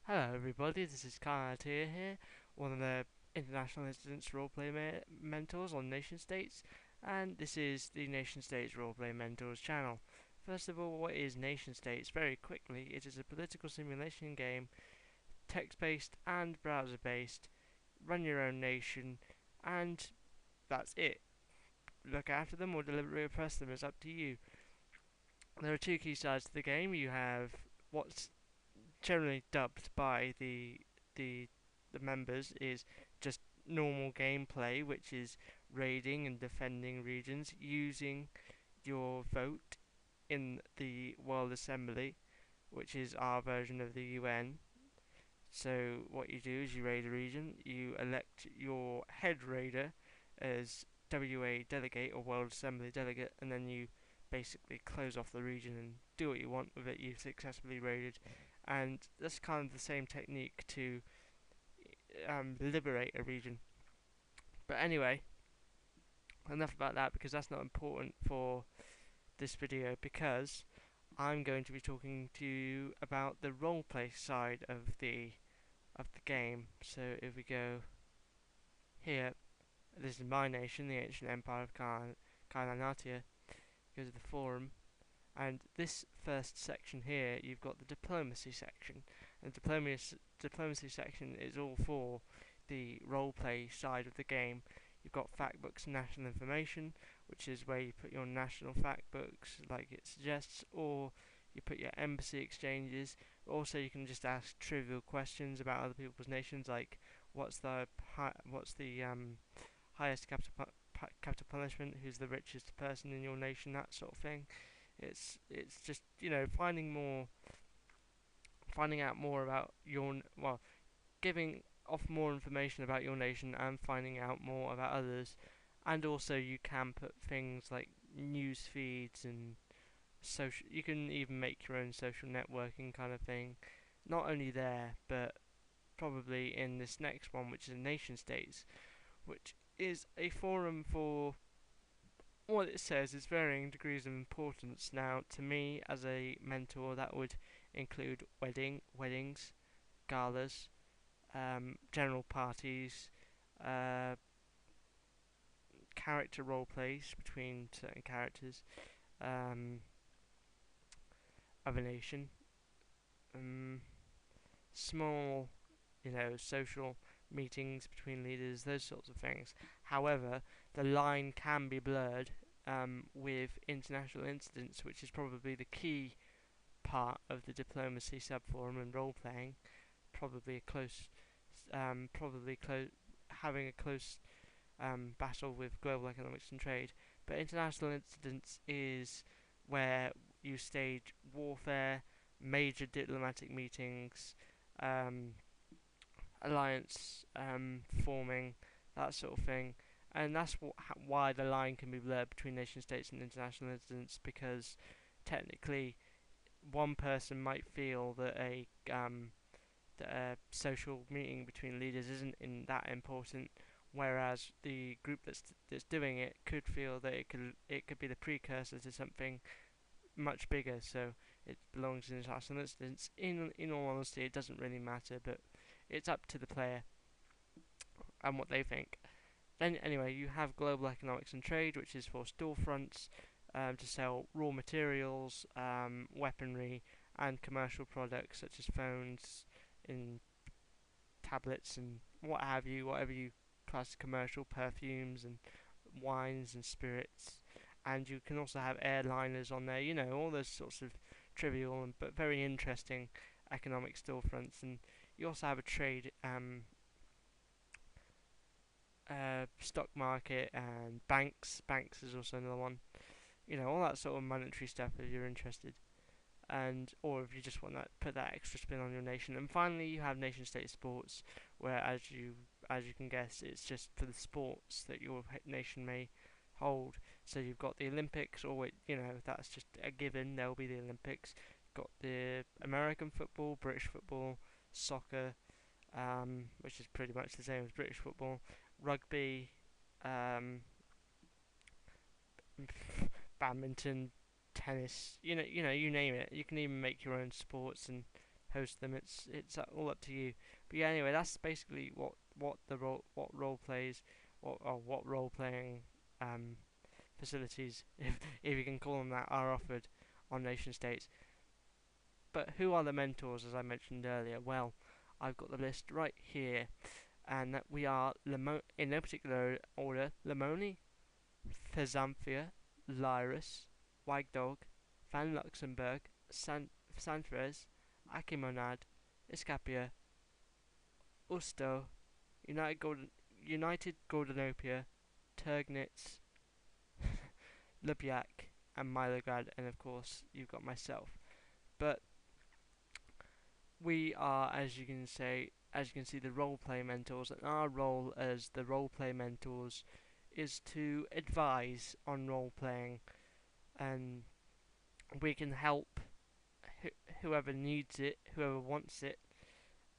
Hello everybody, this is Kylarnatia here, one of the International Incidents Roleplay Mentors on NationStates, and this is the NationStates Roleplay Mentors channel. First of all, what is NationStates? Very quickly, it is a political simulation game, text-based and browser-based, run your own nation, and that's it. Look after them or deliberately oppress them, it's up to you. There are two key sides to the game. You have what's generally dubbed by the the members is just normal gameplay, which is raiding and defending regions using your vote in the World Assembly, which is our version of the UN. So what you do is you raid a region, you elect your head raider as WA delegate or World Assembly delegate, and then you basically close off the region and do what you want with it. You've successfully raided, and that's kind of the same technique to liberate a region. But anyway, enough about that because that's not important for this video because I'm going to be talking to you about the roleplay side of the game. So if we go here, this is my nation, the ancient empire of Kylarnatia. Go to the forum, and this first section here, you've got the diplomacy section, and the diplomacy section is all for the roleplay side of the game. You've got fact books and national information, which is where you put your national fact books, like it suggests, or you put your embassy exchanges. Also, you can just ask trivial questions about other people's nations, like what's the highest capital punishment, who's the richest person in your nation, that sort of thing. It's just finding out more about giving off more information about your nation and finding out more about others. And also, you can put things like news feeds and social. You can even make your own social networking kind of thing. Not only there, but probably in this next one, which is nation states, which is a forum for what it says is varying degrees of importance. Now, to me, as a mentor, that would include weddings, galas, general parties, uh, character role plays between certain characters um, of a nation, um, small, social meetings between leaders, those sorts of things. However, the line can be blurred with international incidents, which is probably the key part of the diplomacy subforum and role playing. Probably a close, probably close, having a close battle with global economics and trade. But international incidents is where you stage warfare, major diplomatic meetings, um, alliance forming, that sort of thing. And that's why the line can be blurred between nation states and international incidents, because technically one person might feel that a social meeting between leaders isn't that important, whereas the group that's doing it could feel that it could be the precursor to something much bigger. So it belongs in international instance. In all honesty, it doesn't really matter, but it's up to the player and what they think. Then anyway, you have global economics and trade, which is for storefronts to sell raw materials, weaponry, and commercial products such as phones, in tablets, and what have you, whatever you class as commercial, perfumes and wines and spirits. And you can also have airliners on there, all those sorts of trivial but very interesting economic storefronts. And you also have a trade stock market and banks. Banks is also another one. All that sort of monetary stuff if you're interested, and or if you just want that put that extra spin on your nation. And finally, you have nation state sports, where as you can guess, it's just for the sports that your nation may hold. So you've got the Olympics, or that's just a given. There'll be the Olympics. You've got the American football, British football, soccer, which is pretty much the same as British football, rugby, um, badminton, tennis. You name it. You can even make your own sports and host them. It's all up to you. But yeah, anyway, that's basically what role plays what role playing um, facilities, if you can call them that, are offered on nation states. But who are the mentors, as I mentioned earlier? Well, I've got the list right here, and that we are in no particular order: Lemoni, Fezanthia, Lyris, Wagdog, Van Luxembourg, Sanfres, Achimonad, Escapia, Usto, United Gordonopia, Turgnitz, Lubyak, and Milograd, and of course you've got myself. But we are, as you can see, the roleplay mentors, and our role as the roleplay mentors is to advise on role playing, and we can help whoever needs it, whoever wants it,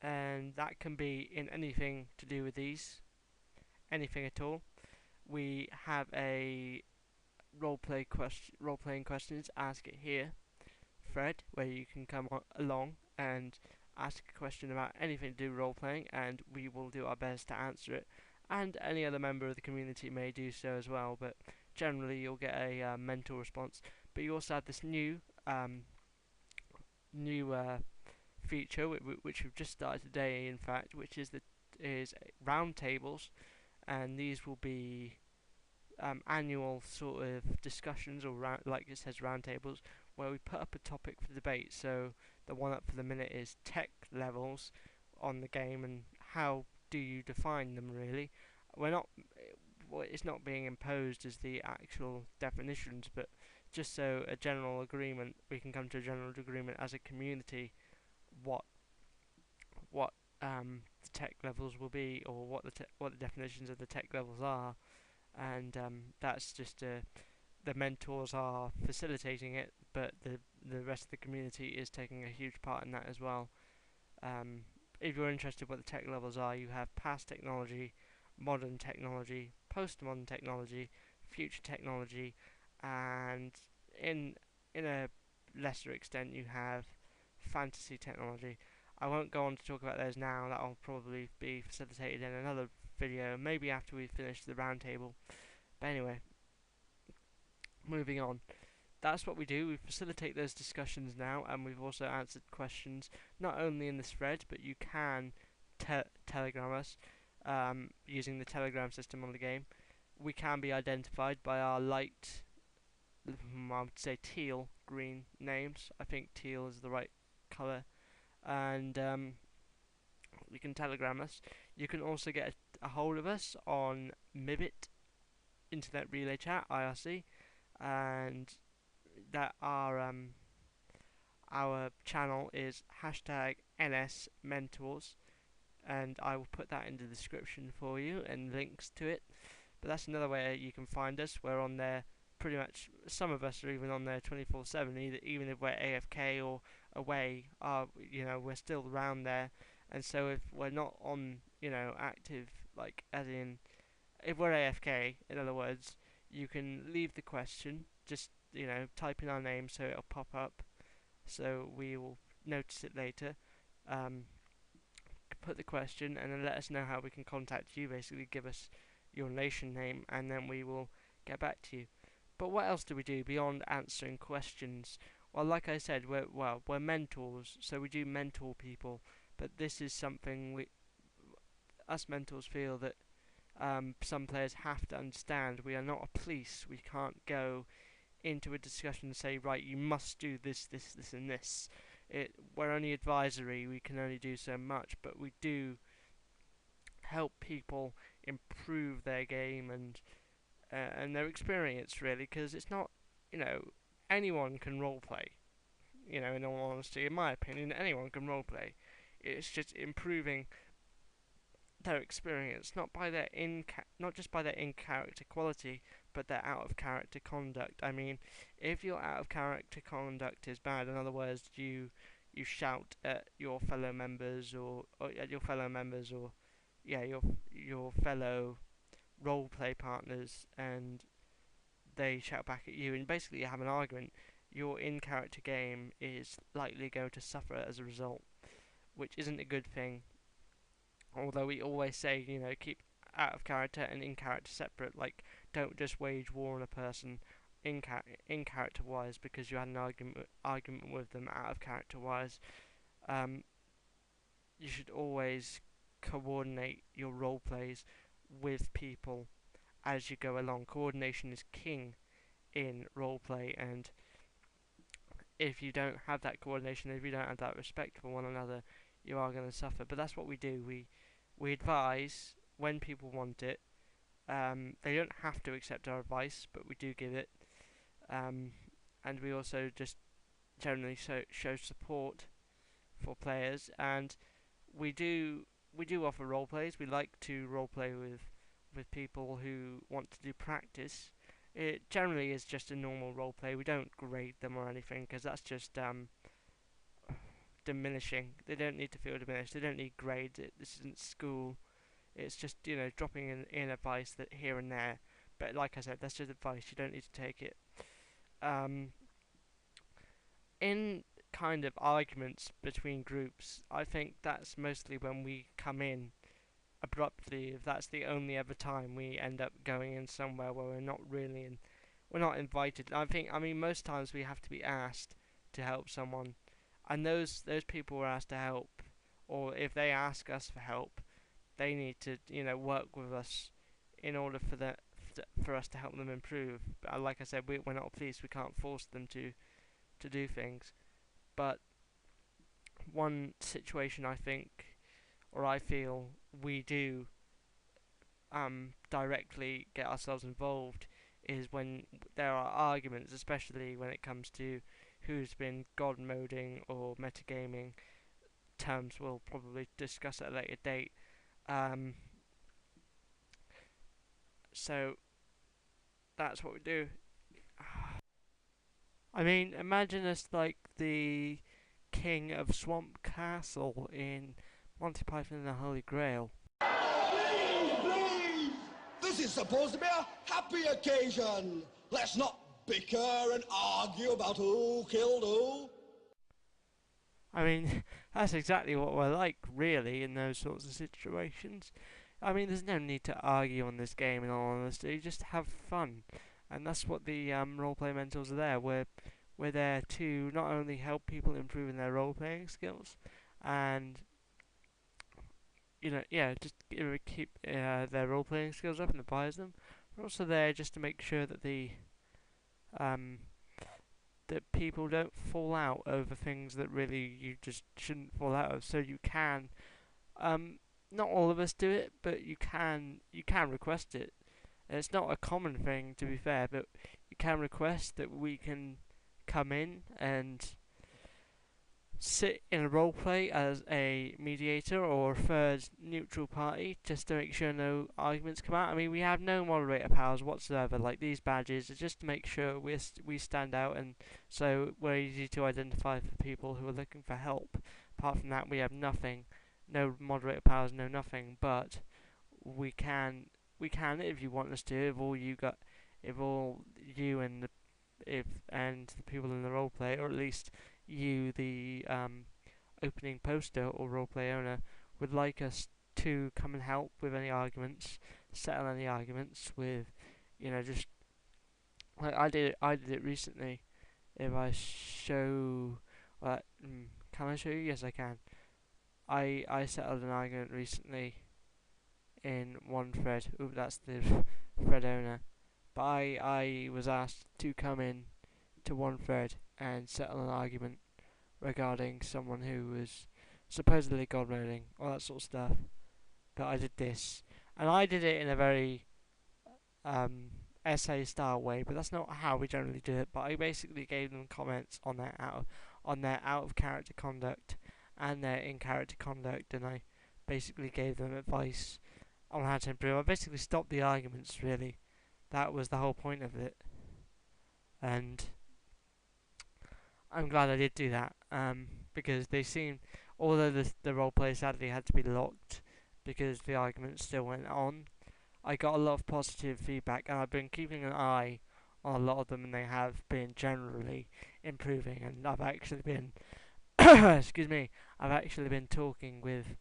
and that can be in anything to do with these, anything at all. We have a role playing questions, ask it here thread where you can come along and ask a question about anything to do with role playing, and we will do our best to answer it. And any other member of the community may do so as well, but generally you'll get a mental response. But you also have this new feature which we've just started today, in fact, which is roundtables, and these will be annual sort of discussions, or like it says, roundtables, where we put up a topic for debate. So the one up for the minute is tech levels on the game, and how do you define them? Really, we're not. Well, it's not being imposed as the actual definitions, but just so a general agreement, we can come to a general agreement as a community what what the tech levels will be, or what the definitions of the tech levels are, and that's just the mentors are facilitating it, but the rest of the community is taking a huge part in that as well. Um, if you're interested what the tech levels are, you have past technology, modern technology, postmodern technology, future technology, and in in a lesser extent you have fantasy technology. I won't go on to talk about those now. That'll probably be facilitated in another video, maybe after we finish the roundtable. But anyway, moving on. That's what we do. We facilitate those discussions now, and we've also answered questions not only in this thread, but you can telegram us using the telegram system on the game. We can be identified by our light, I would say teal green names. I think teal is the right colour, and you can telegram us. You can also get a hold of us on Mibit, Internet Relay Chat, IRC, and that our channel is hashtag NS Mentors, and I will put that in the description for you and links to it. But that's another way you can find us. We're on there pretty much. Some of us are even on there 24/7, even if we're AFK or away. We're still around there. And so if we're not on, active, like as in if we're AFK, in other words, you can leave the question. Just type in our name so it'll pop up, so we will notice it later. Put the question and then let us know how we can contact you. Basically, give us your nation name, and then we will get back to you. But what else do we do beyond answering questions? Well, like I said, we're mentors, so we do mentor people. But this is something us mentors feel that some players have to understand. We are not a police. We can't go into a discussion and say, right, you must do this, this, this, and this. We're only advisory. We can only do so much, but we do help people improve their game and their experience, really, because it's not, anyone can roleplay. In all honesty, in my opinion, anyone can roleplay. It's just improving their experience, not just by their in-character quality, but their out-of-character conduct. I mean, if your out-of-character conduct is bad, in other words, you shout at your fellow members, or your fellow role-play partners, and they shout back at you, and basically you have an argument, your in-character game is likely going to suffer as a result. which isn't a good thing. Although we always say, keep out of character and in character separate. Like, don't just wage war on a person in character wise because you had an argument with them out of character wise. Um, you should always coordinate your role plays with people as you go along. Coordination is king in roleplay, and if you don't have that coordination, if you don't have that respect for one another, you are going to suffer. But that's what we do. We advise when people want it. They don't have to accept our advice, but we do give it. And we also just generally show support for players, and we do offer role plays. We like to role play with people who want to do practice. It generally is just a normal role play. We don't grade them or anything because that's just diminishing. They don't need to feel diminished. They don't need grades. This isn't school. It's just dropping in advice that here and there. But like I said, that's just advice. You don't need to take it. In kind of arguments between groups, I think that's mostly when we come in abruptly. If that's the only ever time we end up going in somewhere where we're not invited. I mean most times we have to be asked to help someone, and those people were asked to help, or if they ask us for help, they need to work with us in order for us to help them improve. Like I said, we're not police. We can't force them to do things. But one situation I feel we do directly get ourselves involved is when there are arguments, especially when it comes to who's been god moding or metagaming. Terms we'll probably discuss at a later date. So that's what we do. I mean, imagine us like the king of Swamp Castle in Monty Python and the Holy Grail. Please, please! This is supposed to be a happy occasion. Let's not bicker and argue about who killed who. I mean, that's exactly what we're like, really, in those sorts of situations. I mean, there's no need to argue on this game, in all honesty. Just have fun. And that's what the roleplay mentors are there. We're there to not only help people improve in their role-playing skills, and just keep their role-playing skills up and advise them. We're also there just to make sure that that people don't fall out over things that really you just shouldn't fall out of. So you can, not all of us do it, but you can request it. And it's not a common thing, to be fair, but you can request that we can come in and sit in a roleplay as a mediator or a third neutral party, just to make sure no arguments come out. I mean, we have no moderator powers whatsoever. Like, these badges are just to make sure we stand out, and so we're easy to identify for people who are looking for help. Apart from that, we have nothing, no moderator powers, no nothing. But we can if you want us to. If all you and the people in the roleplay, or at least you, the opening poster or roleplay owner, would like us to come and help with any arguments, settle any arguments with, just like I did it recently. If I show, can I show you? Yes, I can. I settled an argument recently in one thread. Ooh, that's the thread owner. But I was asked to come in to one thread and settle an argument regarding someone who was supposedly god moding, all that sort of stuff. But I did this, and I did it in a very essay style way, but that's not how we generally do it. But I basically gave them comments on their out of character conduct and their in character conduct, and I basically gave them advice on how to improve. I basically stopped the arguments, really. That was the whole point of it. And I'm glad I did do that, because they seemed, although the roleplay sadly had to be locked because the arguments still went on, I got a lot of positive feedback, and I've been keeping an eye on a lot of them, and they have been generally improving, and I've actually been excuse me, I've actually been talking with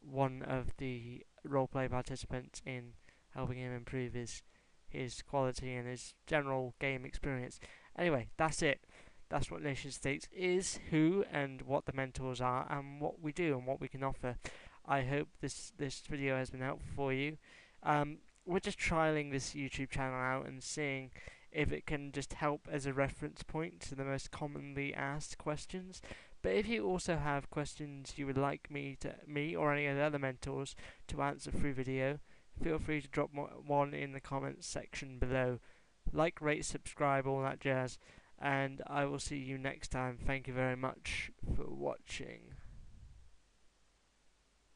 one of the roleplay participants in helping him improve his quality and his general game experience. Anyway, that's it. That's what Nation States is, who and what the mentors are, and what we do and what we can offer. I hope this video has been helpful for you. We're just trialing this YouTube channel out and seeing if it can just help as a reference point to the most commonly asked questions. But if you also have questions you would like me or any of the other mentors to answer through video, feel free to drop one in the comments section below. Like, rate, subscribe, all that jazz, and I will see you next time. Thank you very much for watching.